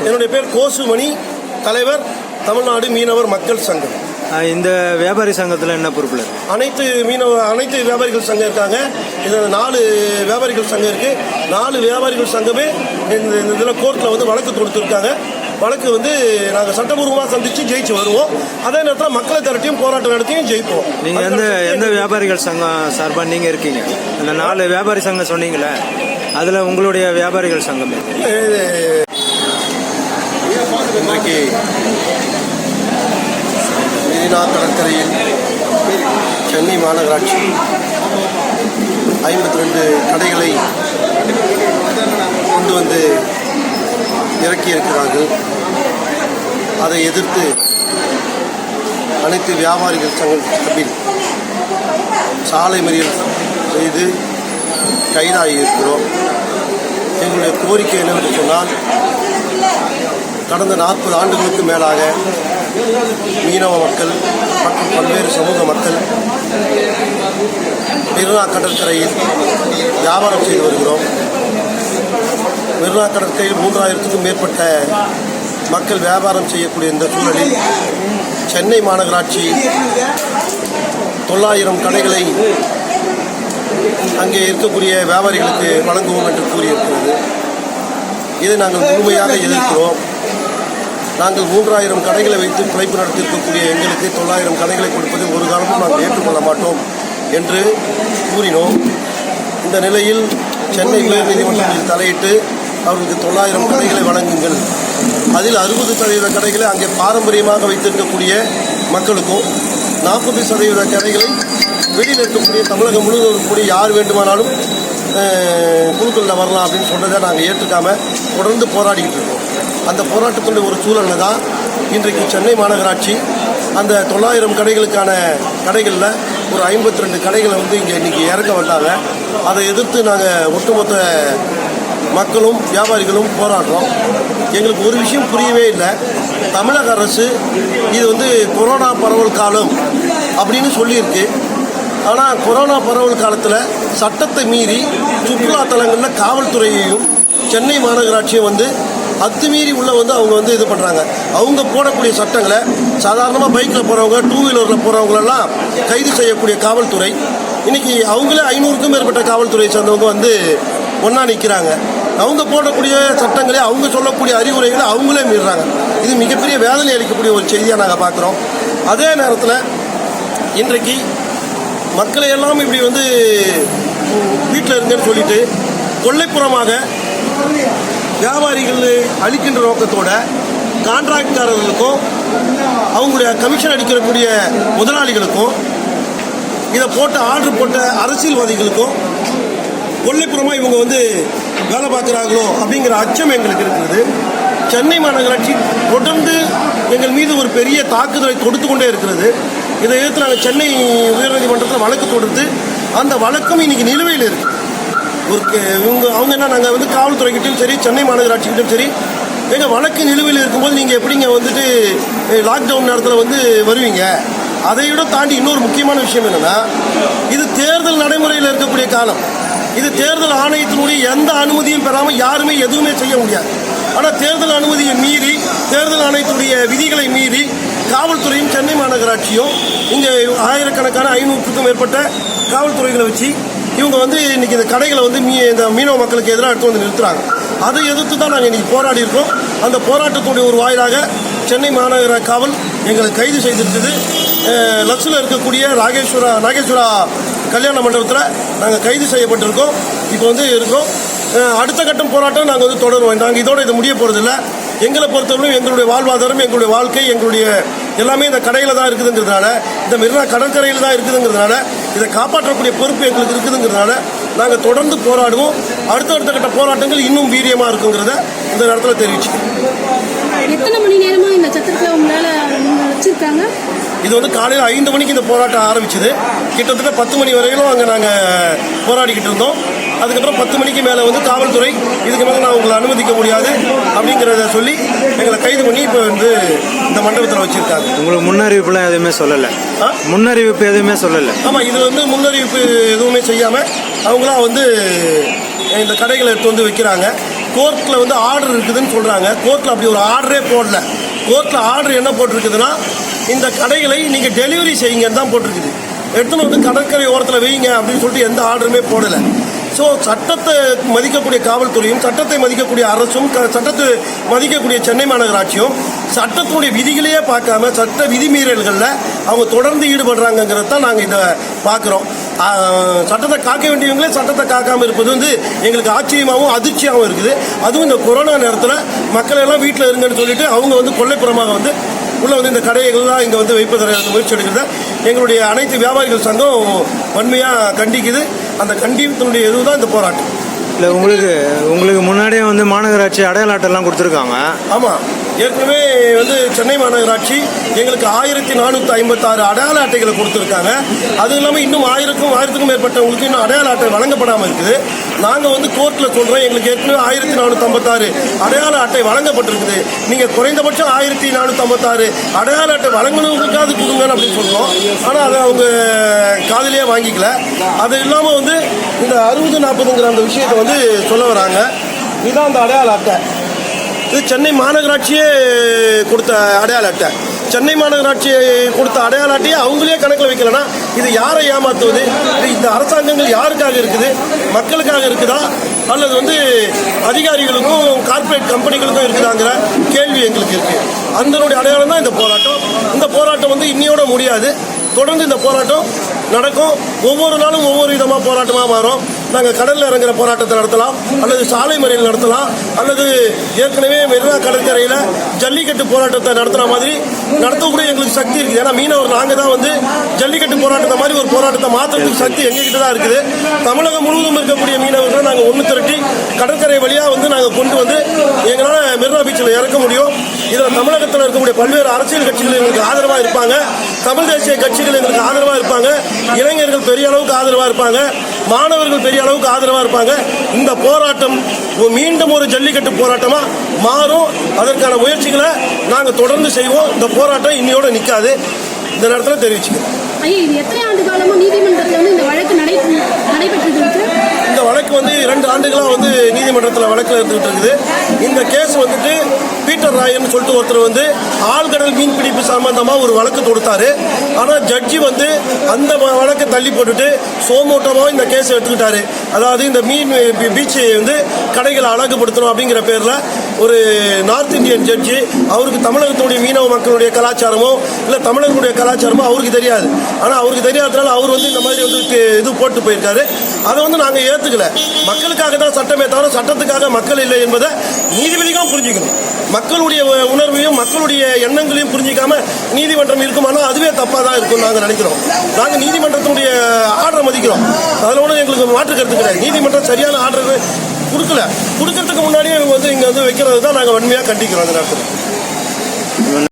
என்னுடைய பேர் கோசுமணி, தலைவர் தமிழ்நாடு மீனவர் மக்கள் சங்கம். இந்த வியாபாரி சங்கத்தில் என்ன பொறுப்பில் அனைத்து வியாபாரிகள் சங்கம் இருக்காங்க. இதில் 4 வியாபாரிகள் சங்கம் இருக்கு. 4 வியாபாரிகள் சங்கமே இந்த இதில் கோர்ட்டில் வந்து வழக்கு தொடுத்துருக்காங்க. வழக்கு வந்து நாங்கள் சட்டபூர்வமாக சந்திச்சு ஜெயிச்சு வருவோம். அதே நேரத்தில் மக்களை திரட்டியும் போராட்டம் நடத்தியும் ஜெயிப்போம். நீங்கள் எந்த வியாபாரிகள் சங்கம் சார்பாக நீங்கள் இருக்கீங்க? அந்த 4 வியாபாரி சங்கம் சொன்னீங்களே, அதில் உங்களுடைய வியாபாரிகள் சங்கம் இன்றைக்கு மெரினா கடற்கரையில் சென்னை மாநகராட்சி 52 கடைகளை கொண்டு வந்து இறக்கியிருக்கிறார்கள். அதை எதிர்த்து அனைத்து வியாபாரிகள் சங்கம் சார்பில் சாலை மறியல் செய்து கைதாகி இருக்கிறோம். எங்களுடைய கோரிக்கை என்னவென்று சொன்னால், கடந்த 40 ஆண்டுகளுக்கு மேலாக மீனவ மக்கள் மற்றும் பல்வேறு சமூக மக்கள் மெரினா கடற்கரையில் வியாபாரம் செய்து வருகிறோம். மெரினா கடற்கரையில் 3000க்கும் மேற்பட்ட மக்கள் வியாபாரம் செய்யக்கூடிய இந்த சூழலில் சென்னை மாநகராட்சி 900 கடைகளை அங்கே இருக்கக்கூடிய வியாபாரிகளுக்கு வழங்குவோம் என்று கூறியிருக்கிறது. இதை நாங்கள் முழுமையாக எதிர்க்கிறோம். நாங்கள் 3000 கடைகளை வைத்து பிழைப்பு நடத்தியிருக்கக்கூடிய எங்களுக்கு 900 கடைகளை கொடுப்பதை ஒரு காலமும் நாங்கள் ஏற்றுக்கொள்ள மாட்டோம் என்று கூறினோம். இந்த நிலையில் சென்னை உயர்நீதிமன்றத்தில் தலையிட்டு அவர்களுக்கு 900 கடைகளை வழங்குங்கள், அதில் 60% கடைகளை அங்கே பாரம்பரியமாக வைத்திருக்கக்கூடிய மக்களுக்கும் 40% கடைகளை வெளியில் இருக்கக்கூடிய தமிழகம் முழுவதும் இருக்கக்கூடிய யார் வேண்டுமானாலும் குழுக்களில் வரலாம் அப்படின்னு சொன்னதை நாங்கள் ஏற்றுக்காமல் தொடர்ந்து போராடிக்கிட்டு இருக்கோம். அந்த போராட்டத்துடைய ஒரு சூழலில் தான் இன்றைக்கு சென்னை மாநகராட்சி அந்த 900 கடைகளுக்கான கடைகளில் ஒரு 52 கடைகளை வந்து இன்றைக்கி இறக்க வந்தாங்க. அதை எதிர்த்து நாங்கள் ஒட்டுமொத்த மக்களும் வியாபாரிகளும் போராடுறோம். எங்களுக்கு ஒரு விஷயம் புரியவே இல்லை. தமிழக அரசு இது வந்து கொரோனா பரவல் காலம் அப்படின்னு சொல்லியிருக்கு. ஆனால் கொரோனா பரவல் காலத்தில் சட்டத்தை மீறி சுற்றுலாத்தலங்களில் காவல்துறையையும் சென்னை மாநகராட்சியும் வந்து அத்துமீறி உள்ள வந்து அவங்க வந்து இது பண்ணுறாங்க. அவங்க போடக்கூடிய சட்டங்களை சாதாரணமாக பைக்கில் போகிறவங்க, 2 வீலரில் போகிறவங்களெல்லாம் கைது செய்யக்கூடிய காவல்துறை இன்றைக்கி அவங்களே 500க்கும் மேற்பட்ட காவல்துறையை சேர்ந்தவங்க வந்து ஒன்றா நிற்கிறாங்க. அவங்க போடக்கூடிய சட்டங்களே, அவங்க சொல்லக்கூடிய அறிவுரைகளை அவங்களே மீறுறாங்க. இது மிகப்பெரிய வேதனை அளிக்கக்கூடிய ஒரு செய்தியாக நாங்கள் பார்க்குறோம். அதே நேரத்தில் இன்றைக்கு மக்களை எல்லாம் இப்படி வந்து வீட்டில் இருங்கன்னு சொல்லிட்டு கொள்ளைப்புறமாக வியாபாரிகள் அளிக்கின்ற நோக்கத்தோட கான்ட்ராக்ட்காரர்களுக்கும் அவங்களுடைய கமிஷன் அடிக்கக்கூடிய முதலாளிகளுக்கும் இதை போட்ட ஆர்டர் போட்ட அரசியல்வாதிகளுக்கும் கொள்ளைப்புறமாக இவங்க வந்து வேலை பார்க்குறாங்களோ அப்படிங்கிற அச்சம் எங்களுக்கு இருக்கிறது. சென்னை மாநகராட்சி தொடர்ந்து எங்கள் மீது ஒரு பெரிய தாக்குதலை கொடுத்து கொண்டே இருக்கிறது. இதை எதிர்த்து நாங்கள் சென்னை உயர்நீதிமன்றத்தில் வழக்கு தொடுத்து அந்த வழக்கம் இன்றைக்கி நிலுவையில் இருக்குது. அவங்க என்ன, நாங்கள் வந்து காவல்துறைக்கிட்டையும் சரி சென்னை மாநகராட்சிக்கிட்டையும் சரி எங்கள் வழக்கு நிலுவையில் இருக்கும்போது நீங்கள் எப்படிங்க வந்துட்டு லாக்டவுன் நேரத்தில் வந்து வருவீங்க? அதைவிட தாண்டி இன்னொரு முக்கியமான விஷயம் என்னென்னா, இது தேர்தல் நடைமுறையில் இருக்கக்கூடிய காலம். இது தேர்தல் ஆணையத்தினுடைய எந்த அனுமதியும் பெறாமல் யாருமே எதுவுமே செய்ய முடியாது. ஆனால் தேர்தல் அனுமதியை மீறி, தேர்தல் ஆணையத்துடைய விதிகளை மீறி காவல்துறையும் சென்னை மாநகராட்சியும் இங்கே ஆயிரக்கணக்கான 500க்கும் மேற்பட்ட காவல்துறைகளை வச்சு இவங்க வந்து இன்றைக்கி இந்த கடைகளை வந்து இந்த மீனவ மக்களுக்கு எதிராக எடுத்து வந்து நிறுத்துகிறாங்க. அதை எதிர்த்து தான் நாங்கள் இன்றைக்கி போராடி இருக்கோம். அந்த போராட்டத்துடைய ஒரு வாயிலாக சென்னை மாநகர காவல் எங்களை கைது செய்திருக்குது. லட்சில் இருக்கக்கூடிய நாகேஸ்வரா கல்யாண மண்டபத்தில் நாங்கள் கைது செய்யப்பட்டிருக்கோம். இப்போ வந்து இருக்கோம். அடுத்த கட்டம் போராட்டம் நாங்கள் வந்து தொடருவோம். நாங்கள் இதோடு இது முடிய போகிறதில்ல. எங்களை பொறுத்தவரையும் எங்களுடைய வாழ்வாதாரம், எங்களுடைய வாழ்க்கை, எங்களுடைய எல்லாமே இந்த கடையில் தான் இருக்குதுங்கிறதுனால, இந்த மெரினா கடற்கரையில் தான் இருக்குதுங்கிறதுனால, இதை காப்பாற்றக்கூடிய பொறுப்பு எங்களுக்கு இருக்குதுங்கிறதுனால நாங்கள் தொடர்ந்து போராடுவோம். அடுத்த கட்ட போராட்டங்கள் இன்னும் வீரியமாக இருக்குங்கிறத இந்த நேரத்தில் தெரிவிச்சுக்கிறேன். எத்தனை மணி நேரமாக இந்த சத்திரத்தில் உங்களால் வச்சுருக்காங்க? இது வந்து காலையில் 5 மணிக்கு இந்த போராட்டம் ஆரம்பிச்சுது. கிட்டத்தட்ட 10 மணி வரையிலும் அங்கே நாங்கள் போராடிக்கிட்டு இருந்தோம். அதுக்கப்புறம் 10 மணிக்கு மேலே வந்து காவல்துறை இதுக்கு மேலே நான் உங்களை அனுமதிக்க முடியாது அப்படிங்கிறத சொல்லி எங்களை கைது பண்ணி இப்போ வந்து இந்த மண்டபத்தில் வச்சுருக்காங்க. உங்களுக்கு முன்னறிவிப்புலாம் எதுவுமே சொல்லலை? முன்னறிவிப்பு எதுவுமே சொல்லலை? ஆமாம், இது வந்து முன்னறிவிப்பு எதுவுமே செய்யாமல் அவங்களாம் வந்து இந்த கடைகளை எடுத்து வந்து வைக்கிறாங்க. கோர்ட்டில் வந்து ஆர்டர் இருக்குதுன்னு சொல்கிறாங்க. கோர்ட்டில் அப்படி ஒரு ஆர்டரே போடல. கோர்ட்டில் ஆர்டர் என்ன போட்டிருக்குதுன்னா, இந்த கடைகளை நீங்கள் டெலிவரி செய்யுங்கன்னு தான் போட்டிருக்குது. எடுத்துன்னு வந்து கடற்கரை ஓரத்தில் வைங்க அப்படின்னு சொல்லிட்டு எந்த ஆர்டருமே போடலை. ஸோ சட்டத்தை மதிக்கக்கூடிய காவல்துறையும், சட்டத்தை மதிக்கக்கூடிய அரசும், சட்டத்தை மதிக்கக்கூடிய சென்னை மாநகராட்சியும் சட்டத்தினுடைய விதிகளையே பார்க்காம சட்ட விதிமீறல்களில் அவங்க தொடர்ந்து ஈடுபடுறாங்கங்கிறது தான் நாங்கள் இதை பார்க்குறோம். சட்டத்தை காக்க வேண்டியவங்களே சட்டத்தை காக்காமல் இருப்பது வந்து எங்களுக்கு ஆச்சரியமாகவும் அதிர்ச்சியாகவும் இருக்குது. அதுவும் இந்த கொரோனா நேரத்தில் மக்கள் எல்லாம் வீட்டில் இருங்கன்னு சொல்லிட்டு அவங்க வந்து கொல்லைப்புறமாக வந்து உள்ள வந்து இந்த கடைகள்லாம் இங்கே வந்து வைப்பதற்கு முயற்சி எடுக்கிறத எங்களுடைய அனைத்து வியாபாரிகள் சங்கம் வன்மையாக கண்டிக்குது. அந்த கண்டிப்பினுடைய இதுதான் இந்த போராட்டம். இல்லை, உங்களுக்கு முன்னாடியே வந்து மாநகராட்சி அடையாள அட்டைலாம் கொடுத்துருக்காங்க. ஆமாம், ஏற்கனவே வந்து சென்னை மாநகராட்சி எங்களுக்கு 1456 அடையாள அட்டைகளை கொடுத்துருக்காங்க. அது இல்லாமல் இன்னும் 1000க்கும் மேற்பட்டவங்களுக்கு இன்னும் அடையாள அட்டை வழங்கப்படாமல் இருக்குது. நாங்கள் வந்து கோர்ட்டில் சொல்கிறோம், எங்களுக்கு ஏற்கனவே 1456 அடையாள அட்டை வழங்கப்பட்டிருக்குது. நீங்கள் குறைந்தபட்சம் 1456 அடையாள அட்டை வழங்கினவங்களுக்காவது கொடுங்கன்னு அப்படின்னு சொல்கிறோம். ஆனால் அதை அவங்க காதிலேயே வாங்கிக்கல. அது இல்லாமல் வந்து இந்த 60-40ங்கிற அந்த விஷயத்தை வந்து சொல்ல வராங்க. இதுதான் அந்த அடையாள அட்டை. இது சென்னை மாநகராட்சியே கொடுத்த அடையாள அட்டை. சென்னை மாநகராட்சி கொடுத்த அடையாள அட்டையை அவங்களே கணக்கில் வைக்கலன்னா இது யாரை ஏமாற்றுவது? இந்த அரசாங்கங்கள் யாருக்காக இருக்குது? மக்களுக்காக இருக்குதா அல்லது வந்து அதிகாரிகளுக்கும் கார்ப்பரேட் கம்பெனிகளுக்கும் இருக்குதாங்கிற கேள்வி எங்களுக்கு இருக்குது. அதனுடைய அடையாளம் தான் இந்த போராட்டம். இந்த போராட்டம் வந்து இன்னையோட முடியாது. தொடர்ந்து இந்த போராட்டம் நடக்கும். ஒவ்வொரு நாளும் ஒவ்வொரு விதமாக போராட்டமாக மாறும். நாங்கள் கடலில் இறங்குற போராட்டத்தை நடத்தலாம், அல்லது சாலை மறியல் நடத்தலாம், அல்லது ஏற்கனவே மெரினா கடற்கரையில் ஜல்லிக்கட்டு போராட்டத்தை நடத்துகிற மாதிரி நடத்தக்கூடிய எங்களுக்கு சக்தி இருக்குது. ஏன்னா மீனவர் நாங்கள் தான் வந்து ஜல்லிக்கட்டு போராட்டத்தை மாதிரி ஒரு போராட்டத்தை மாற்றுறதுக்கு சக்தி எங்ககிட்ட தான் இருக்குது. தமிழகம் முழுவதும் இருக்கக்கூடிய மீனவர்களை நாங்கள் ஒன்று திரட்டி கடற்கரை வழியாக வந்து நாங்கள் கொண்டு வந்து எங்களால் மெரினா பீச்சில் இறக்க முடியும். இதில் தமிழகத்தில் இருக்கக்கூடிய பல்வேறு அரசியல் கட்சிகள் எங்களுக்கு ஆதரவாக இருப்பாங்க. தமிழ் தேசிய கட்சிகள் எங்களுக்கு ஆதரவாக இருப்பாங்க. இளைஞர்கள் பெரிய அளவுக்கு ஆதரவாக இருப்பாங்க. மாணவர்கள் பெரிய அளவுக்கு ஆதரவாக இருப்பாங்க. இந்த போராட்டம் மீண்டும் ஒரு ஜல்லிக்கட்டு போராட்டமாக மாறும். அதற்கான முயற்சிகளை நாங்கள் தொடர்ந்து செய்வோம். இந்த போராட்டம் இன்னையோட நிற்காது. இந்த நேரத்தில் தெரிவிச்சுக்கிறேன். ஐயா, இது எத்தனை ஆண்டு காலமா நீதிமன்றத்தில் வந்து இந்த வழக்கு நடைபெற்று இருக்கு? இந்த வழக்கு வந்து 2 ஆண்டுகளாக வந்து நீதிமன்றத்தில் வழக்கில் இருந்துகிட்டு இருக்குது. இந்த கேஸ் வந்துட்டு பீட்டர் ராயன்னு சொல்லிட்டு ஒருத்தர் வந்து ஆழ்கடல் மீன்பிடிப்பு சம்பந்தமாக ஒரு வழக்கு தொடுத்தாரு. ஆனால் ஜட்ஜி வந்து அந்த வழக்கை தள்ளி போட்டுட்டு சோமோட்டமாக இந்த கேஸை எடுத்துக்கிட்டாரு. அதாவது இந்த மீன் பீச்சை வந்து கடைகளை அழகுபடுத்தணும் அப்படிங்கிற பேரில் ஒரு நார்த் இந்தியன் ஜட்ஜி, அவருக்கு தமிழகத்துடைய மீனவ மக்களுடைய கலாச்சாரமோ இல்லை தமிழர்களுடைய கலாச்சாரமோ அவருக்கு தெரியாது. ஆனால் அவருக்கு தெரியாததுனால அவர் வந்து இந்த மாதிரி வந்து இது போட்டு போயிருக்காரு. அதை வந்து நாங்கள் ஏற்றுக்கல. மக்களுக்காக தான் சட்டமே தவிர சட்டத்துக்காக மக்கள் இல்லை என்பதை நீதிபதிகளும் புரிஞ்சுக்கணும். மக்களுடைய உணர்வையும் மக்களுடைய எண்ணங்களையும் புரிஞ்சிக்காம நீதிமன்றம் இருக்குமானால் அதுவே தப்பாக தான் இருக்கும் நாங்கள் நினைக்கிறோம். நாங்கள் நீதிமன்றத்தினுடைய ஆர்டரை மதிக்கிறோம். அதில் ஒன்றும் எங்களுக்கு மாற்று கருத்து கிடையாது. நீதிமன்றம் சரியான ஆர்டர் கொடுக்கறதுக்கு முன்னாடியே இவங்க வந்து இங்கே வந்து வைக்கிறது தான் நாங்கள் வன்மையாக கண்டிக்கிறோம். அந்த நேரத்தில்